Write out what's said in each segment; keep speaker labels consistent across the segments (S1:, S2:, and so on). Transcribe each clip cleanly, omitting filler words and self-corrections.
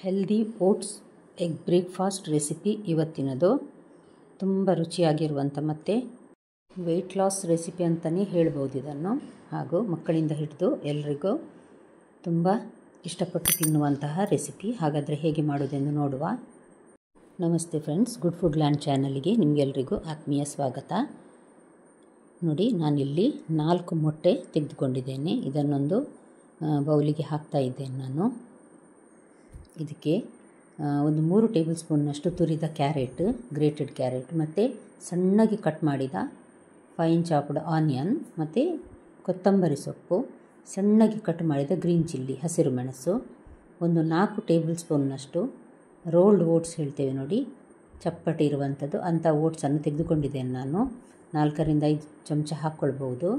S1: Healthy oats egg breakfast recipe ಇವತ್ತಿನದು. ತುಂಬ ರುಚಿಯಾಗಿರುವಂಥ ಮತ್ತು ವೆಯ್ಟ್ ಲಾಸ್ ರೆಸಿಪಿ ಅಂತಲೇ ಹೇಳ್ಬೋದು ಇದನ್ನು. ಹಾಗೂ ಮಕ್ಕಳಿಂದ ಹಿಡಿದು ಎಲ್ರಿಗೂ ತುಂಬ ಇಷ್ಟಪಟ್ಟು ತಿನ್ನುವಂತಹ ರೆಸಿಪಿ. ಹಾಗಾದರೆ ಹೇಗೆ ಮಾಡೋದೆಂದು ನೋಡುವ. ನಮಸ್ತೆ ಫ್ರೆಂಡ್ಸ್, ಗುಡ್ ಫುಡ್ ಲ್ಯಾಂಡ್ ಚಾನಲ್ಗೆ ನಿಮಗೆಲ್ರಿಗೂ ಆತ್ಮೀಯ ಸ್ವಾಗತ. ನೋಡಿ, ನಾನಿಲ್ಲಿ 4 ಮೊಟ್ಟೆ ತೆಗೆದುಕೊಂಡಿದ್ದೇನೆ. ಇದನ್ನೊಂದು ಬೌಲಿಗೆ ಹಾಕ್ತಾ ಇದ್ದೇನೆ ನಾನು. ಇದಕ್ಕೆ ಒಂದು 3 ಟೇಬಲ್ ಸ್ಪೂನ್ನಷ್ಟು ತುರಿದ ಕ್ಯಾರೆಟ್, ಗ್ರೇಟೆಡ್ ಕ್ಯಾರೆಟ್, ಮತ್ತು ಸಣ್ಣಗೆ ಕಟ್ ಮಾಡಿದ ಫೈನ್ ಚಾಪ್ಡ್ ಆನಿಯನ್, ಮತ್ತು ಕೊತ್ತಂಬರಿ ಸೊಪ್ಪು, ಸಣ್ಣಗೆ ಕಟ್ ಮಾಡಿದ ಗ್ರೀನ್ ಚಿಲ್ಲಿ, ಹಸಿರು ಮೆಣಸು, ಒಂದು 4 ಟೇಬಲ್ ಸ್ಪೂನ್ನಷ್ಟು ರೋಲ್ಡ್ ಓಟ್ಸ್ ಹೇಳ್ತೇವೆ ನೋಡಿ, ಚಪ್ಪಟೆ ಇರುವಂಥದ್ದು ಅಂಥ ಓಟ್ಸನ್ನು ತೆಗೆದುಕೊಂಡಿದ್ದೇನೆ ನಾನು. 4 ರಿಂದ 5 ಚಮಚ ಹಾಕ್ಕೊಳ್ಬೋದು.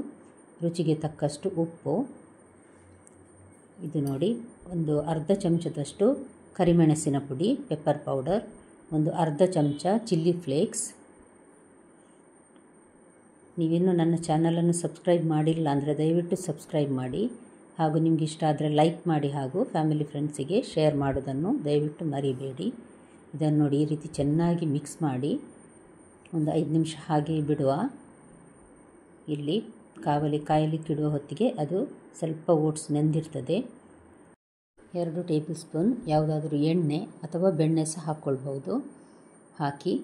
S1: ರುಚಿಗೆ ತಕ್ಕಷ್ಟು ಉಪ್ಪು. ಇದು ನೋಡಿ, ಒಂದು ಅರ್ಧ ಚಮಚದಷ್ಟು ಕರಿಮೆಣಸಿನ ಪುಡಿ, ಪೆಪ್ಪರ್ ಪೌಡರ್, ಒಂದು ಅರ್ಧ ಚಮಚ ಚಿಲ್ಲಿ ಫ್ಲೇಕ್ಸ್. ನೀವಿನ್ನೂ ನನ್ನ ಚಾನಲನ್ನು ಸಬ್ಸ್ಕ್ರೈಬ್ ಮಾಡಿಲ್ಲ ಅಂದರೆ ದಯವಿಟ್ಟು ಸಬ್ಸ್ಕ್ರೈಬ್ ಮಾಡಿ. ಹಾಗೂ ನಿಮ್ಗೆ ಇಷ್ಟ ಆದರೆ ಲೈಕ್ ಮಾಡಿ, ಹಾಗೂ ಫ್ಯಾಮಿಲಿ ಫ್ರೆಂಡ್ಸಿಗೆ ಶೇರ್ ಮಾಡೋದನ್ನು ದಯವಿಟ್ಟು ಮರಿಬೇಡಿ. ಇದನ್ನು ನೋಡಿ, ಈ ರೀತಿ ಚೆನ್ನಾಗಿ ಮಿಕ್ಸ್ ಮಾಡಿ ಒಂದು 5 ನಿಮಿಷ ಹಾಗೆ ಬಿಡುವ. ಇಲ್ಲಿ ಕಾಯಲಿಕ್ಕಿಡುವ ಹೊತ್ತಿಗೆ ಅದು ಸ್ವಲ್ಪ ಓಟ್ಸ್ ನೆಂದಿರ್ತದೆ. 2 ಟೇಬಲ್ ಸ್ಪೂನ್ ಯಾವುದಾದ್ರೂ ಎಣ್ಣೆ ಅಥವಾ ಬೆಣ್ಣೆ ಸಹ ಹಾಕ್ಕೊಳ್ಬೋದು. ಹಾಕಿ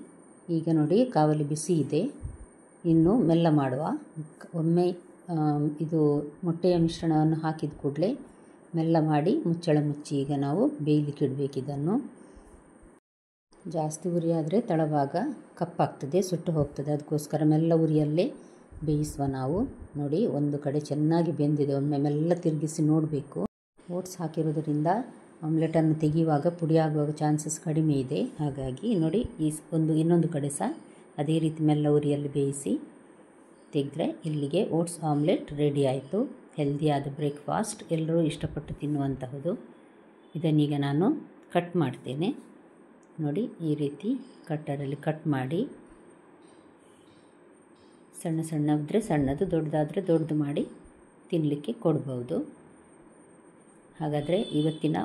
S1: ಈಗ ನೋಡಿ, ಕಾವಲಿ ಬಿಸಿ ಇದೆ. ಇನ್ನು ಮೆಲ್ಲ ಮಾಡುವ. ಒಮ್ಮೆ ಇದು ಮೊಟ್ಟೆಯ ಮಿಶ್ರಣವನ್ನು ಹಾಕಿದ ಕೂಡಲೇ ಮೆಲ್ಲ ಮಾಡಿ ಮುಚ್ಚಳ ಮುಚ್ಚಿ ಈಗ ನಾವು ಬೇಯಲಿಕ್ಕೆ ಇಡಬೇಕಿದನ್ನು. ಜಾಸ್ತಿ ಉರಿ ಆದರೆ ತಳಭಾಗ ಕಪ್ಪಾಗ್ತದೆ, ಸುಟ್ಟು ಹೋಗ್ತದೆ. ಅದಕ್ಕೋಸ್ಕರ ಮೆಲ್ಲ ಉರಿಯಲ್ಲೇ ಬೇಯಿಸುವ ನಾವು. ನೋಡಿ, ಒಂದು ಕಡೆ ಚೆನ್ನಾಗಿ ಬೆಂದಿದೆ. ಒಮ್ಮೆ ಮೆಲ್ಲ ತಿರುಗಿಸಿ ನೋಡಬೇಕು. ಓಟ್ಸ್ ಹಾಕಿರೋದರಿಂದ ಆಮ್ಲೆಟನ್ನು ತೆಗೆಯುವಾಗ ಪುಡಿಯಾಗುವ ಚಾನ್ಸಸ್ ಕಡಿಮೆ ಇದೆ. ಹಾಗಾಗಿ ನೋಡಿ, ಇನ್ನೊಂದು ಕಡೆ ಸಹ ಅದೇ ರೀತಿ ಮೆಲ್ಲ ಉರಿಯಲ್ಲಿ ಬೇಯಿಸಿ ತೆಗೆದ್ರೆ ಇಲ್ಲಿಗೆ ಓಟ್ಸ್ ಆಮ್ಲೆಟ್ ರೆಡಿ ಆಯಿತು. ಹೆಲ್ದಿಯಾದ ಬ್ರೇಕ್ಫಾಸ್ಟ್, ಎಲ್ಲರೂ ಇಷ್ಟಪಟ್ಟು ತಿನ್ನುವಂತಹದ್ದು. ಇದನ್ನೀಗ ನಾನು ಕಟ್ ಮಾಡ್ತೇನೆ. ನೋಡಿ, ಈ ರೀತಿ ಕಟ್ಟರಲ್ಲಿ ಕಟ್ ಮಾಡಿ ಸಣ್ಣದಿದ್ರೆ ಸಣ್ಣದು, ದೊಡ್ಡದಾದರೆ ದೊಡ್ಡದು ಮಾಡಿ ತಿನ್ನಲಿಕ್ಕೆ ಕೊಡ್ಬೋದು. ಹಾಗಾದರೆ ಇವತ್ತಿನ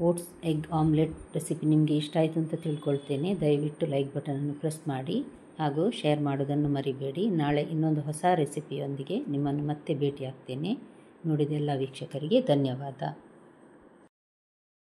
S1: ಓಟ್ಸ್ ಎಗ್ ಆಮ್ಲೆಟ್ ರೆಸಿಪಿ ನಿಮಗೆ ಇಷ್ಟ ಆಯಿತು ಅಂತ ತಿಳ್ಕೊಳ್ತೇನೆ. ದಯವಿಟ್ಟು ಲೈಕ್ ಬಟನನ್ನು ಪ್ರೆಸ್ ಮಾಡಿ ಹಾಗೂ ಶೇರ್ ಮಾಡೋದನ್ನು ಮರಿಬೇಡಿ. ನಾಳೆ ಇನ್ನೊಂದು ಹೊಸ ರೆಸಿಪಿಯೊಂದಿಗೆ ನಿಮ್ಮನ್ನು ಮತ್ತೆ ಭೇಟಿಯಾಗ್ತೇನೆ. ನೋಡಿದ ಎಲ್ಲ ವೀಕ್ಷಕರಿಗೆ ಧನ್ಯವಾದ.